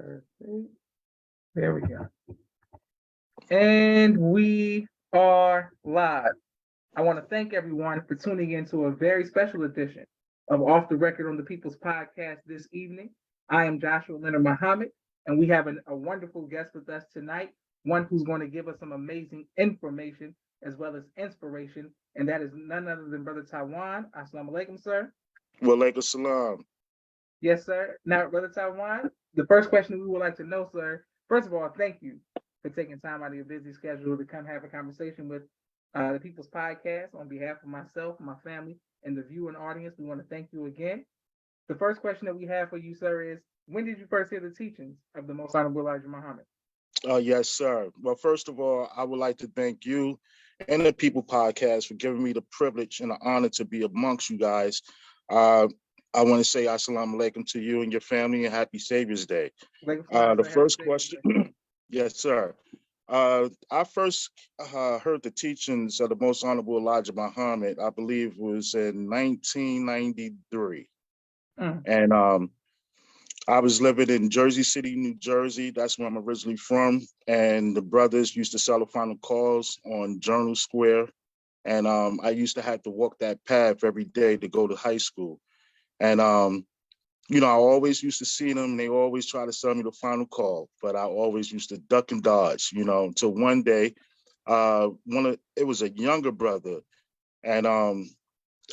Perfect. There we go. And we are live. I want to thank everyone for tuning in to a very special edition of Off the Record on the People's Podcast this evening. I am Joshua Leonard Muhammad, and we have a wonderful guest with us tonight, one who's going to give us some amazing information as well as inspiration, and that is none other than Brother Tywaan. Assalamu alaikum, sir. Walaikum salam. Yes, sir. Now, Brother Tywaan, the first question we would like to know, sir, first of all, thank you for taking time out of your busy schedule to come have a conversation with the People's Podcast on behalf of myself, my family, and the viewing audience. We want to thank you again. The first question that we have for you, sir, is when did you first hear the teachings of the Most Honorable Elijah Muhammad? Yes, sir. Well, first of all, I would like to thank you and the People Podcast for giving me the privilege and the honor to be amongst you guys. I want to say assalamu alaikum to you and your family and happy Savior's Day. The first question, yes, sir. I first heard the teachings of the Most Honorable Elijah Muhammad, I believe was in 1993. And I was living in Jersey City, New Jersey. That's where I'm originally from. And the brothers used to sell the final calls on Journal Square. And I used to have to walk that path every day to go to high school. And, I always used to see them. And they always try to sell me the final call, but I always used to duck and dodge, until one day, it was a younger brother. And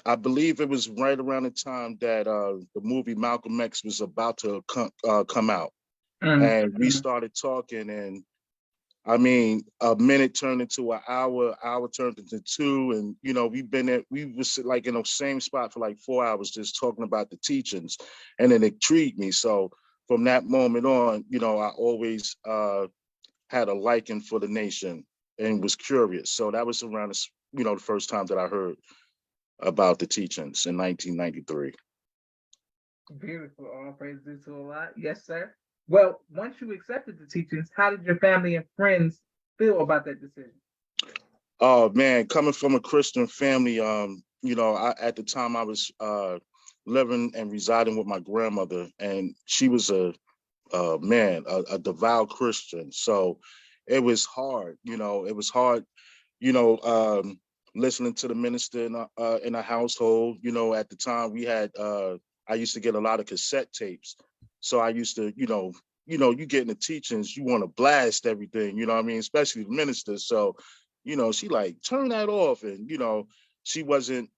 I believe it was right around the time that the movie Malcolm X was about to come out. And we started talking, and I mean, a minute turned into an hour turned into two. And, we was like in the same spot for like 4 hours, just talking about the teachings, and then it intrigued me. So from that moment on, I always had a liking for the nation and was curious. So that was around, the first time that I heard about the teachings in 1993. Beautiful. All praises to Allah. Yes, sir. Well, once you accepted the teachings, how did your family and friends feel about that decision? Oh man, coming from a Christian family, at the time I was living and residing with my grandmother, and she was a devout Christian. So it was hard, listening to the minister in a household. At the time we had, I used to get a lot of cassette tapes. So I used to, you get in the teachings, you want to blast everything, especially the minister. So, she like, turn that off. And, she wasn't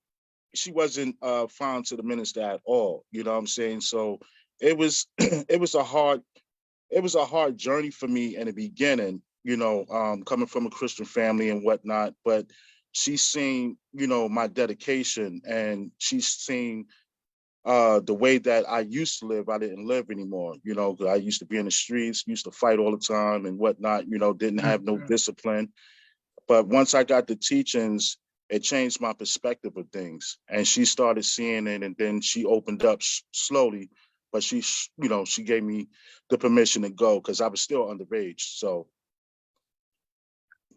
fond to the minister at all. You know what I'm saying? So it was, it was a hard journey for me in the beginning, coming from a Christian family and whatnot. But she's seen, my dedication, and she's seen the way that I used to live. I didn't live anymore, because I used to be in the streets, used to fight all the time and whatnot, didn't have no discipline. But once I got the teachings, it changed my perspective of things. And she started seeing it, and then she opened up slowly. But she gave me the permission to go because I was still underage. So.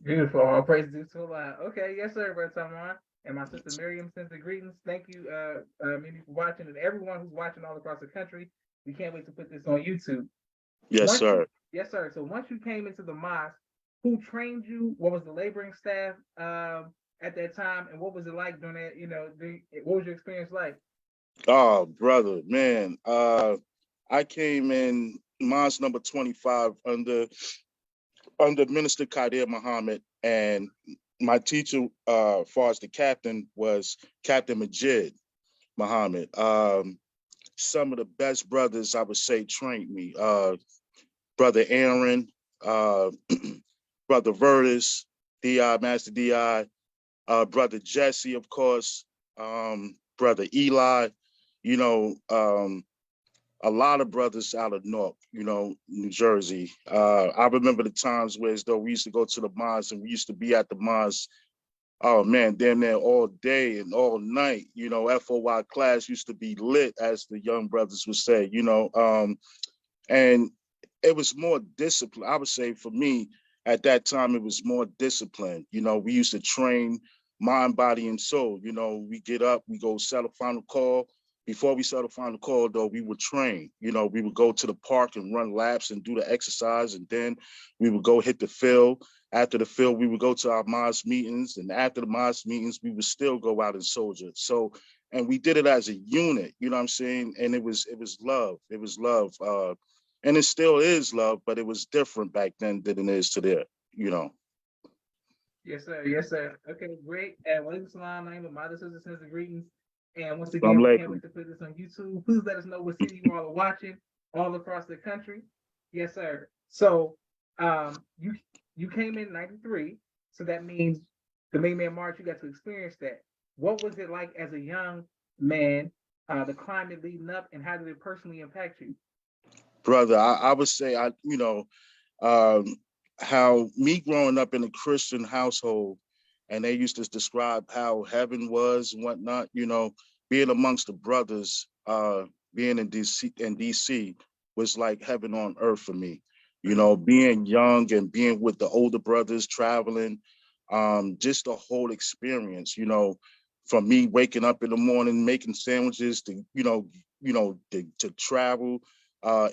Beautiful. All praises to Allah. Okay, yes, sir, Brother Tywaan. And my sister Miriam sends the greetings. Thank you, Mimi, for watching, and everyone who's watching all across the country. We can't wait to put this on YouTube. Yes, sir. Yes, sir. So once you came into the mosque, who trained you? What was the laboring staff at that time, and what was it like during that? What was your experience like? Oh, brother, man. I came in mosque number 25 under Minister Qadir Muhammad, and my teacher, as far as the captain, was Captain Majid Muhammad. Some of the best brothers, I would say, trained me. Brother Aaron, Brother Vertus, D.I., Master D.I., Brother Jesse, of course, Brother Eli, a lot of brothers out of Newark, New Jersey. I remember the times where as though we used to go to the mosque, and we used to be at the mosque, oh man, damn near all day and all night. FOY class used to be lit, as the young brothers would say, and it was more discipline. I would say for me at that time, it was more discipline. We used to train mind, body, and soul. We get up, we go sell a final call, before we started Final Call, though, we would train. We would go to the park and run laps and do the exercise, and then we would go hit the field. After the field, we would go to our mosque meetings, and after the mosque meetings, we would still go out and soldier. So, and we did it as a unit. You know what I'm saying? And it was love. It was love, and it still is love, but it was different back then than it is today. You know. Yes, sir. Yes, sir. Okay, great. And walaikum salam, name of my sisters and greetings. And once I'm again, we like, can't wait to put this on YouTube. Please let us know what city you all are watching all across the country. Yes, sir. So you came in '93, so that means the Main Man March, you got to experience that. What was it like as a young man, the climate leading up, and how did it personally impact you? brother, I would say um, how me growing up in a Christian household, and they used to describe how heaven was and whatnot. Being amongst the brothers, being in DC was like heaven on earth for me. Being young and being with the older brothers, traveling, just the whole experience. From me waking up in the morning, making sandwiches to travel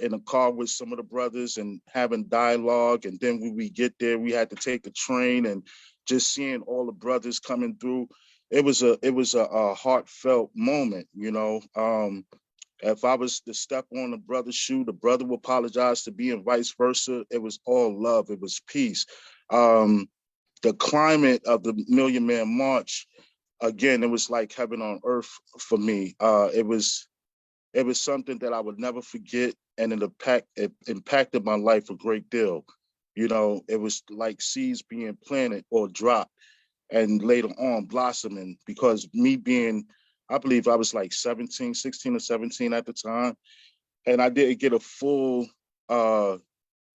in a car with some of the brothers and having dialogue. And then when we get there, we had to take the train, and just seeing all the brothers coming through. It was a heartfelt moment. If I was to step on a brother's shoe, the brother would apologize to me and vice versa. It was all love. It was peace. The climate of the Million Man March, again, it was like heaven on earth for me. It was something that I would never forget, and it impacted my life a great deal. It was like seeds being planted or dropped, and later on blossoming, because I believe I was like 17, 16 or 17 at the time, and I didn't get a full uh,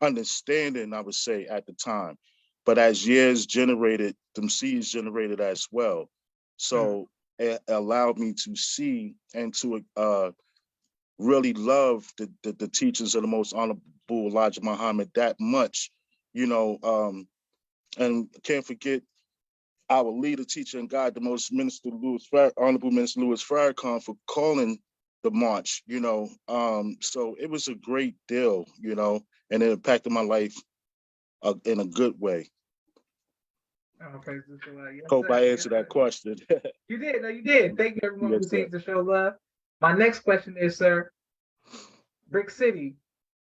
understanding, I would say, at the time. But as years generated, them seeds generated as well. So it allowed me to see and to really love the teachings of the most honorable Elijah Muhammad that much, and can't forget our leader, teacher, and God, the most Honorable Minister Louis Farrakhan, for calling the march. So it was a great deal, and it impacted my life in a good way. Oh, praise the Lord. Yes, Hope sir. I Yes, answered that sir. question. You did. No, you did. Thank you, everyone who Yes, sir. continues to show love. My next question is, sir, Brick City,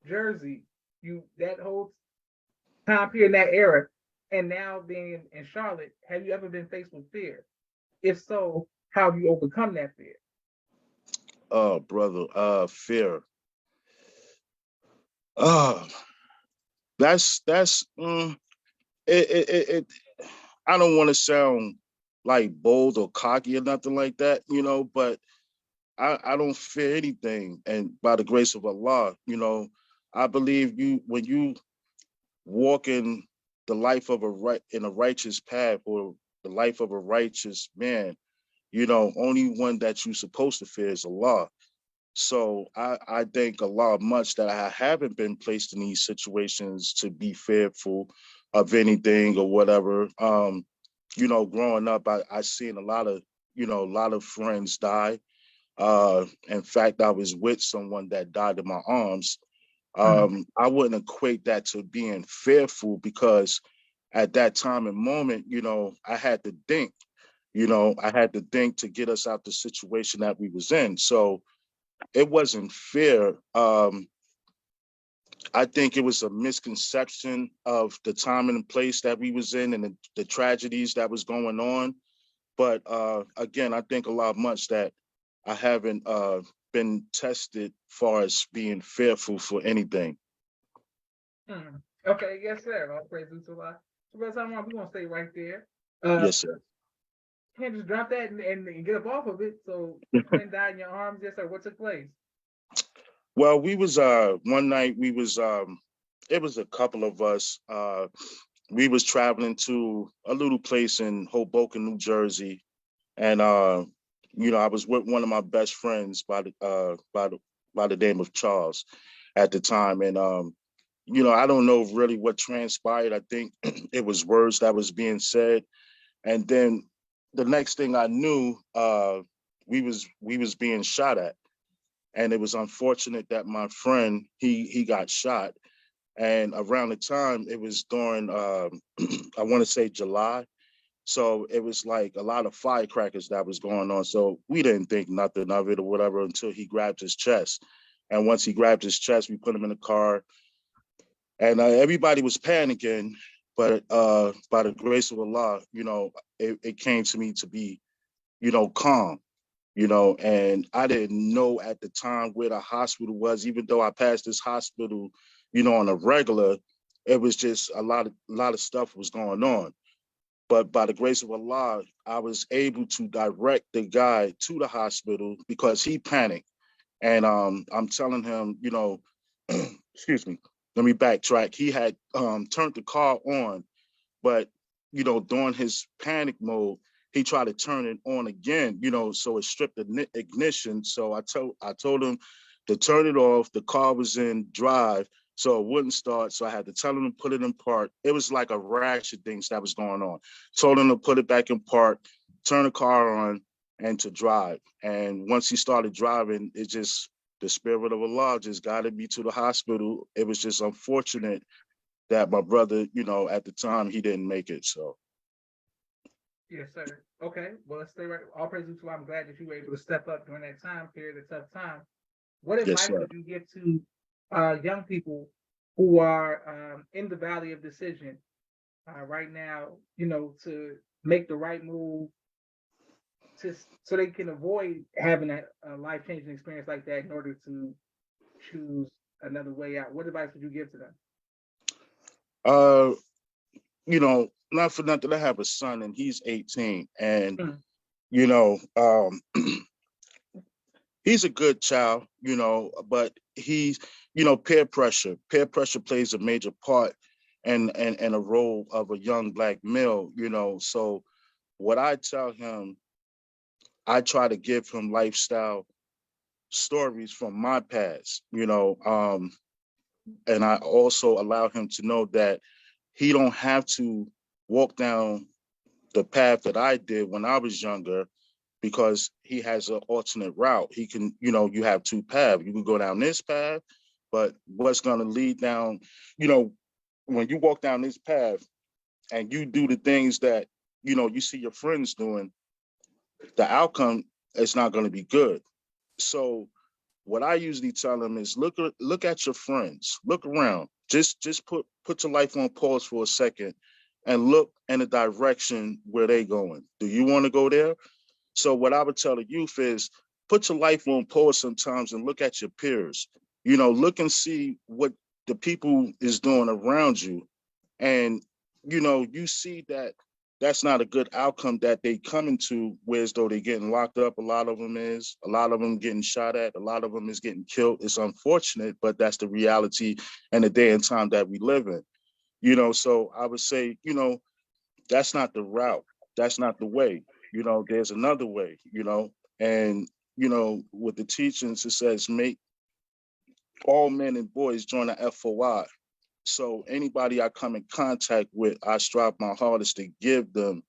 Jersey, that whole time period, that era, and now being in Charlotte, have you ever been faced with fear? If so, how have you overcome that fear? Oh, brother, fear. Uh, that's it. I don't want to sound like bold or cocky or nothing like that, but I don't fear anything. And by the grace of Allah, I believe when you walk in the life of in a righteous path, or the life of a righteous man, only one that you're supposed to fear is Allah. So I thank Allah much that I haven't been placed in these situations to be fearful of anything or whatever. Growing up, I seen a lot of friends die. In fact, I was with someone that died in my arms. I wouldn't equate that to being fearful, because at that time and moment, I had to think. I had to think to get us out the situation that we was in. So it wasn't fear. I think it was a misconception of the time and place that we was in, and the tragedies that was going on. But again, I think a lot much that I haven't been tested far as being fearful for anything. Okay, yes, sir. All praises to Allah. So, Brother Salman, we're gonna stay right there. Yes, sir. Can't just drop that and get up off of it. So, your friend died in your arms, yes, sir. What took place? Well, we was one night it was a couple of us. We was traveling to a little place in Hoboken, New Jersey, and I was with one of my best friends by the name of Charles at the time, and I don't know really what transpired. I think it was words that was being said, and then the next thing I knew, we was being shot at. And it was unfortunate that my friend, he got shot. And around the time, it was during, I want to say July. So it was like a lot of firecrackers that was going on. So we didn't think nothing of it or whatever until he grabbed his chest. And once he grabbed his chest, we put him in the car, and everybody was panicking. But by the grace of Allah, it came to me to be, calm, and I didn't know at the time where the hospital was, even though I passed this hospital, on a regular. It was just a lot of stuff was going on. But by the grace of Allah, I was able to direct the guy to the hospital because he panicked. And I'm telling him, excuse me, let me backtrack. He had turned the car on, but during his panic mode, he tried to turn it on again, so it stripped the ignition. So I told him to turn it off. The car was in drive, so it wouldn't start. So I had to tell him to put it in park. It was like a rash of things that was going on. Told him to put it back in park, turn the car on, and to drive. And once he started driving, the spirit of Allah just guided me to the hospital. It was just unfortunate that my brother, at the time, he didn't make it. So Yes, sir. Okay. Well, let's stay right. All praise to Allah. I'm glad that you were able to step up during that time period, a tough time. What yes, advice sir. would you give to young people who are in the valley of decision right now, to make the right move so they can avoid having a life-changing experience like that in order to choose another way out? What advice would you give to them? Uh, not for nothing, I have a son and he's 18, and Mm. you know, um, he's a good child, but he's, peer pressure. Peer pressure plays a major part and a role of a young black male, So what I tell him, I try to give him lifestyle stories from my past, and I also allow him to know that he don't have to walk down the path that I did when I was younger, because he has an alternate route. He can, you have two paths. You can go down this path, but what's going to lead down, you know, when you walk down this path and you do the things that, you see your friends doing, the outcome is not going to be good. So what I usually tell them is look at your friends, look around, just put your life on pause for a second and look in the direction where they going. Do you want to go there? So what I would tell the youth is put your life on pause sometimes and look at your peers. Look and see what the people is doing around you. And, you see that that's not a good outcome that they coming to, whereas though they getting locked up. A lot of them getting shot at, a lot of them is getting killed. It's unfortunate, but that's the reality and the day and time that we live in. So I would say, that's not the route. That's not the way. There's another way, and, with the teachings, it says, make all men and boys join the FOI. So anybody I come in contact with, I strive my hardest to give them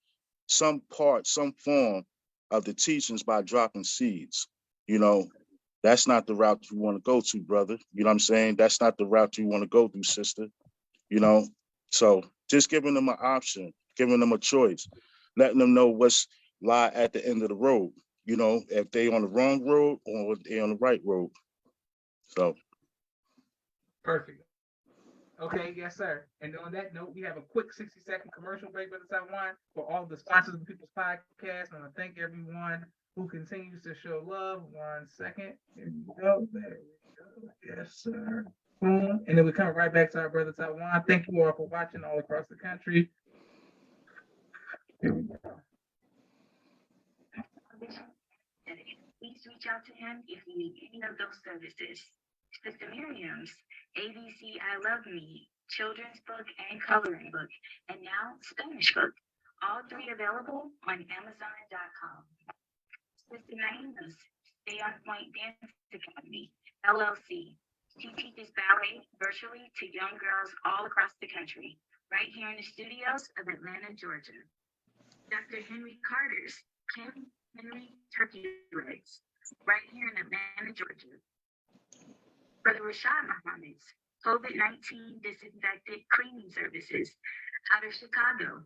some part, some form of the teachings by dropping seeds. You know, that's not the route you want to go to, brother. You know what I'm saying? That's not the route you want to go through, sister. You know, so just giving them an option, giving them a choice, letting them know what's lie at the end of the road. If they on the wrong road or they on the right road. So Perfect. Okay, yes, sir. And on that note, we have a quick 60-second commercial break, Brother Tywaan, for all the sponsors of the People's Podcast. I want to thank everyone who continues to show love. 1 second. Here we go. There we go. Yes, sir. Boom. And then we come right back to our Brother Tywaan. Thank you all for watching all across the country. Here we go. Please reach out to him if you need any of those services. Sister Miriam's ABC I Love Me, children's book and coloring book, and now Spanish book. All three available on Amazon.com. Sister Naina's Stay on Point Dance Academy, LLC. She teaches ballet virtually to young girls all across the country, right here in the studios of Atlanta, Georgia. Dr. Henry Carter's Kim Henry Turkey Legs, right here in Atlanta, Georgia. Brother Rashad Muhammad's COVID-19 disinfected cleaning services out of Chicago.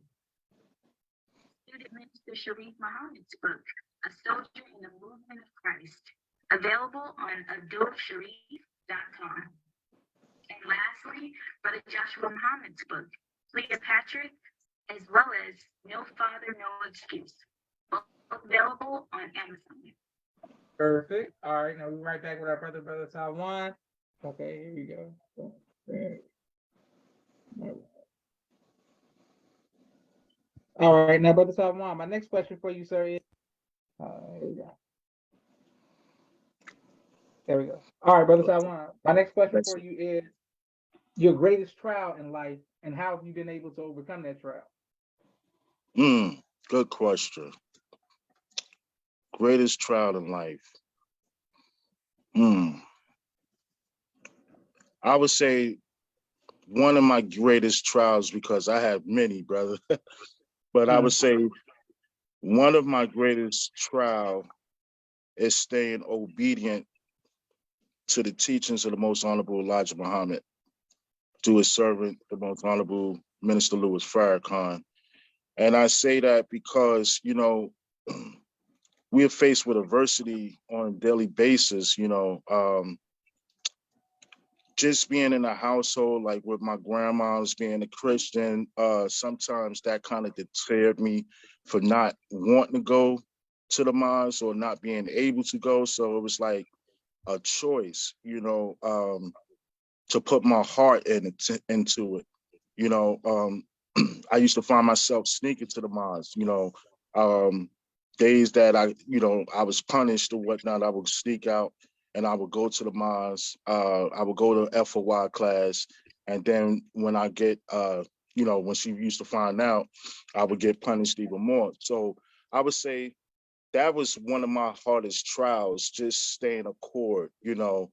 Student Minister Sharif Muhammad's book, A Soldier in the Movement of Christ, available on adultsharif.com. And lastly, Brother Joshua Muhammad's book, Cleopatra, as well as No Father, No Excuse, both available on Amazon. Perfect. All right, now we're right back with our brother Tywaan. Okay, here we go. All right, now brother Tywaan, my next question for you, sir, is here we go. There we go. All right, brother Tywaan, my next question for you is your greatest trial in life, and how have you been able to overcome that trial? Good question. Greatest trial in life. I would say one of my greatest trials, because I have many, brother, but I would say one of my greatest trial is staying obedient to the teachings of the Most Honorable Elijah Muhammad, to his servant, the Most Honorable Minister Louis Farrakhan. And I say that because, you know, we are faced with adversity on a daily basis, you know, just being in a household, like with my grandma's being a Christian, sometimes that kind of deterred me for not wanting to go to the mosque or not being able to go. So it was like a choice, you know, to put my heart into it. You know, I used to find myself sneaking to the mosque, you know, days that I was punished or whatnot, I would sneak out and I would go to the mosque. I would go to FOY class. And then when I get, when she used to find out, I would get punished even more. So I would say that was one of my hardest trials, just staying accord, you know,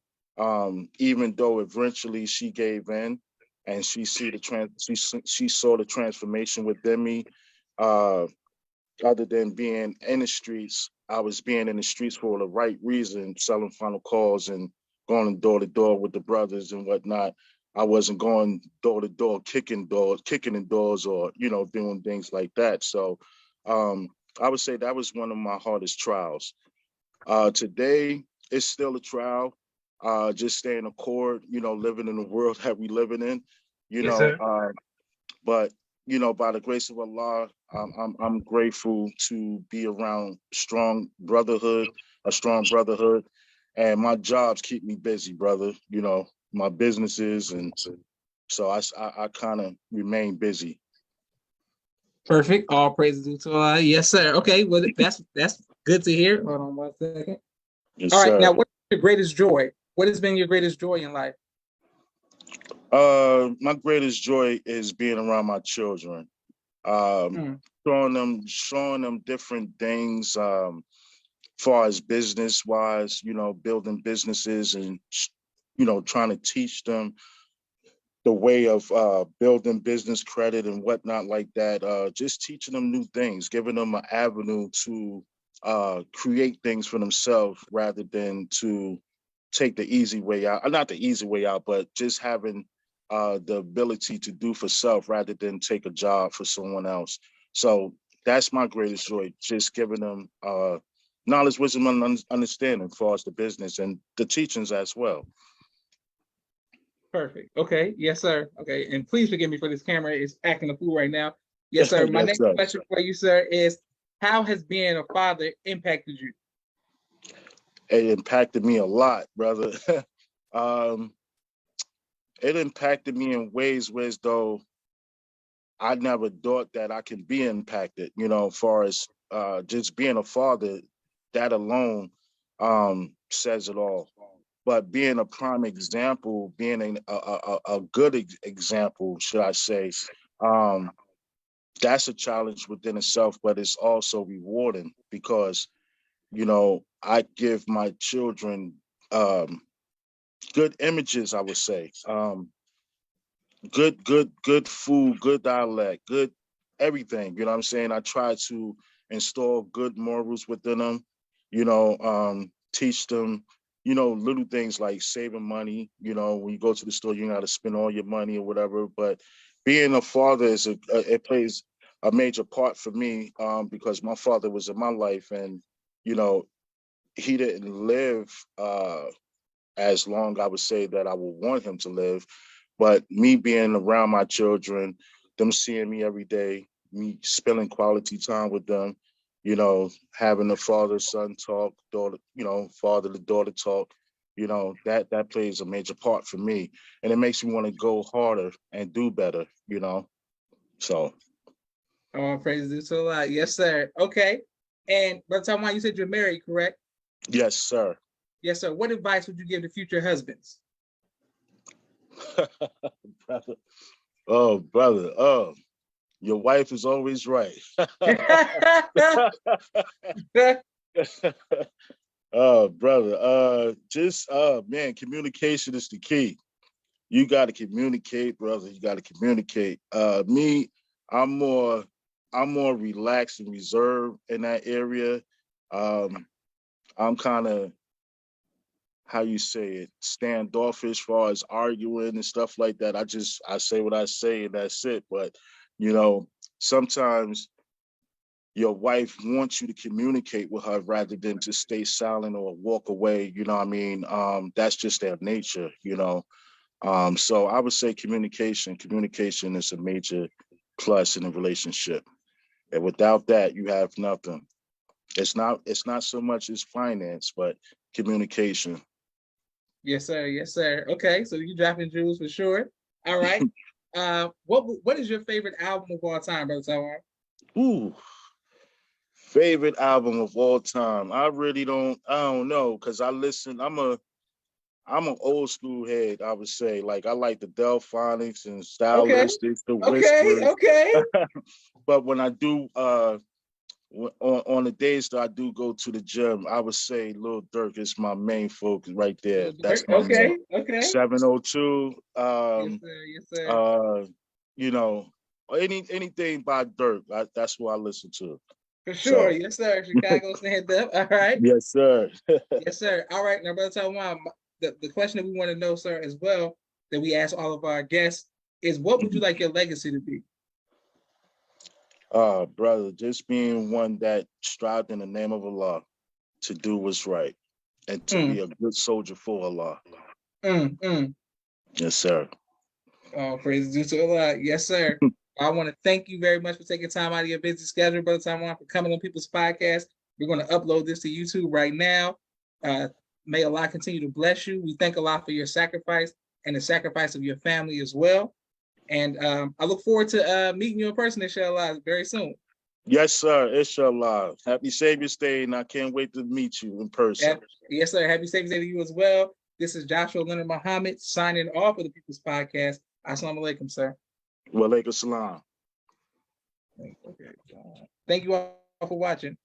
even though eventually she gave in and she saw the transformation within me. Other than being in the streets, I was being in the streets for the right reason, selling final calls and going door to door with the brothers and whatnot. I wasn't going door to door, kicking in doors or, you know, doing things like that. So I would say that was one of my hardest trials. Today, it's still a trial, just staying accord, you know, living in the world that we living in, you Yes, know, sir. but you know, by the grace of Allah, I'm grateful to be around a strong brotherhood, and my jobs keep me busy, brother. You know, my businesses, and so I kind of remain busy. Perfect. All praises due to Allah. Yes, sir. Okay, well, that's good to hear. Hold on 1 second. Yes, All right, sir. now what's your greatest joy? What has been your greatest joy in life? My greatest joy is being around my children, showing them different things, far as business wise, you know, building businesses and, you know, trying to teach them the way of building business credit and whatnot like that. Just teaching them new things, giving them an avenue to create things for themselves rather than to take the easy way out. Not the easy way out, but just having the ability to do for self rather than take a job for someone else. So that's my greatest joy, just giving them knowledge, wisdom, and understanding as far as the business and the teachings as well. Perfect. Okay. Yes, sir. Okay. And please forgive me for this camera. It's acting a fool right now. Yes, sir. My Yes, next sir. question for you, sir, is how has being a father impacted you? It impacted me a lot, brother. It impacted me in ways where as though I never thought that I can be impacted, you know, as far as just being a father, that alone says it all. But being a prime example, being a good example, should I say, um, that's a challenge within itself, but it's also rewarding because, you know, I give my children good images, I would say. Good food, good dialect, good everything. You know what I'm saying? I try to install good morals within them. You know, teach them, little things like saving money. When you go to the store, you got to spend all your money or whatever. But being a father it plays a major part for me, because my father was in my life, and he didn't live as long, I would say, that I would want him to live. But me being around my children, them seeing me every day, me spending quality time with them, having a father-son talk, daughter, father to daughter talk, that plays a major part for me. And it makes me want to go harder and do better, So. Oh, praise to a lot. Yes, sir. Okay. And Brother Tywaan, you said you're married, correct? Yes, sir. Yes, sir. What advice would you give to future husbands? Brother. Oh, brother. Oh, your wife is always right. Oh, brother. Man, communication is the key. You got to communicate, brother. You got to communicate. Me, I'm more relaxed and reserved in that area. I'm kind of, how you say it, standoffish as far as arguing and stuff like that. I say what I say and that's it. But, sometimes your wife wants you to communicate with her rather than to stay silent or walk away. You know what I mean? That's just their nature, So I would say communication. Communication is a major plus in a relationship. And without that, you have nothing. It's not so much as finance, but communication. Yes, sir. Yes, sir. Okay, so you dropping jewels for sure. All right. What is your favorite album of all time, Brother Tywaan? Ooh, favorite album of all time. I don't know, because I'm an old school head, I would say. Like, I like the Delphonics and Okay. Stylistics, the Okay. Whispers. Okay. But when I do, on the days that I do go to the gym, I would say Lil Durk is my main focus right there. That's my man. Okay. Okay. 702. Yes, sir. Yes, sir. Uh, you know, anything by Durk, that's what I listen to. For sure. So, Yes, sir. Chicago stand up. All right. yes, sir. Yes, sir. All right. Now, Brother Tywaan, the question that we want to know, sir, as well, that we ask all of our guests is, what would you like your legacy to be? Brother, just being one that strived in the name of Allah to do what's right and to be a good soldier for Allah. Yes, sir. Oh, praise due to Allah. Yes, sir. I want to thank you very much for taking time out of your busy schedule, Brother Tywaan, for coming on People's Podcast. We're going to upload this to YouTube right now. May Allah continue to bless you. We thank Allah for your sacrifice and the sacrifice of your family as well. And I look forward to meeting you in person, inshallah, very soon. Yes, sir. Inshallah. Happy Savior's Day, and I can't wait to meet you in person. Yes, sir. Happy Savior's Day to you as well. This is Joshua Leonard Muhammad signing off of the People's Podcast. Assalamu alaikum, sir. Wa alaikum salam. Okay. Thank you all for watching.